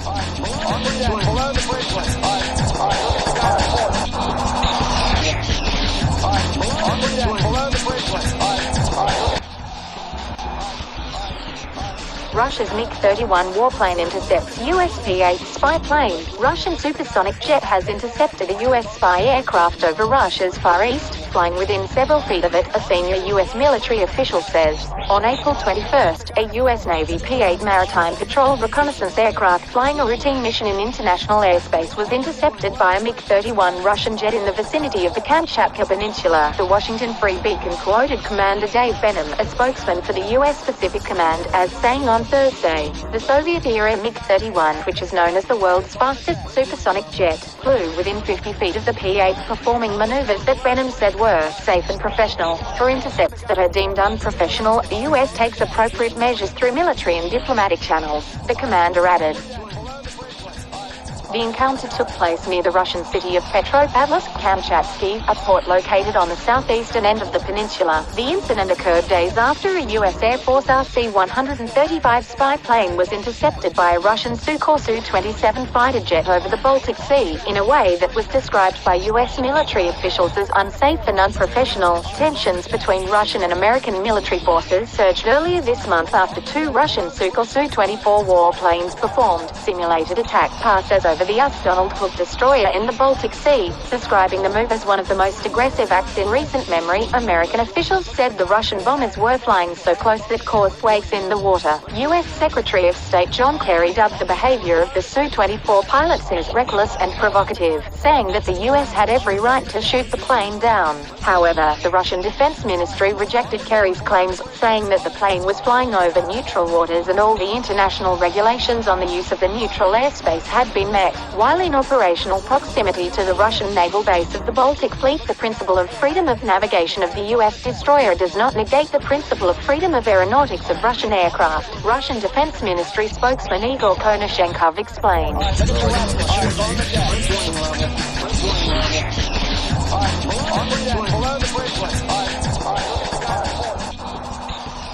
Below the bridge. Below the bridge. Russia's MiG-31 warplane intercepts US P-8 spy plane. Russian supersonic jet has intercepted a US spy aircraft over Russia's Far East, flying within several feet of it, a senior US military official says. On April 21st, a US Navy P-8 maritime patrol reconnaissance aircraft flying a routine mission in international airspace was intercepted by a MiG-31 Russian jet in the vicinity of the Kamchatka Peninsula. The Washington Free Beacon quoted Commander Dave Benham, a spokesman for the US Pacific Command, as saying on Thursday, the Soviet-era MiG-31, which is known as the world's fastest supersonic jet, flew within 50 feet of the P-8, performing maneuvers that Benham said were safe and professional. For intercepts that are deemed unprofessional, the US takes appropriate measures through military and diplomatic channels, the commander added. The encounter took place near the Russian city of Petropavlovsk-Kamchatsky, a port located on the southeastern end of the peninsula. The incident occurred days after a U.S. Air Force RC-135 spy plane was intercepted by a Russian Sukhoi Su-27 fighter jet over the Baltic Sea, in a way that was described by U.S. military officials as unsafe and unprofessional. Tensions between Russian and American military forces surged earlier this month after two Russian Sukhoi Su-24 warplanes performed simulated attack passes over the Donald Cook destroyer in the Baltic Sea, describing the move as one of the most aggressive acts in recent memory. American officials said the Russian bombers were flying so close that caused waves in the water. U.S. Secretary of State John Kerry dubbed the behavior of the Su-24 pilots as reckless and provocative, saying that the U.S. had every right to shoot the plane down. However, the Russian Defense Ministry rejected Kerry's claims, saying that the plane was flying over neutral waters and all the international regulations on the use of the neutral airspace had been met. While in operational proximity to the Russian naval base of the Baltic Fleet, the principle of freedom of navigation of the U.S. destroyer does not negate the principle of freedom of aeronautics of Russian aircraft, Russian Defense Ministry spokesman Igor Konashenkov explained.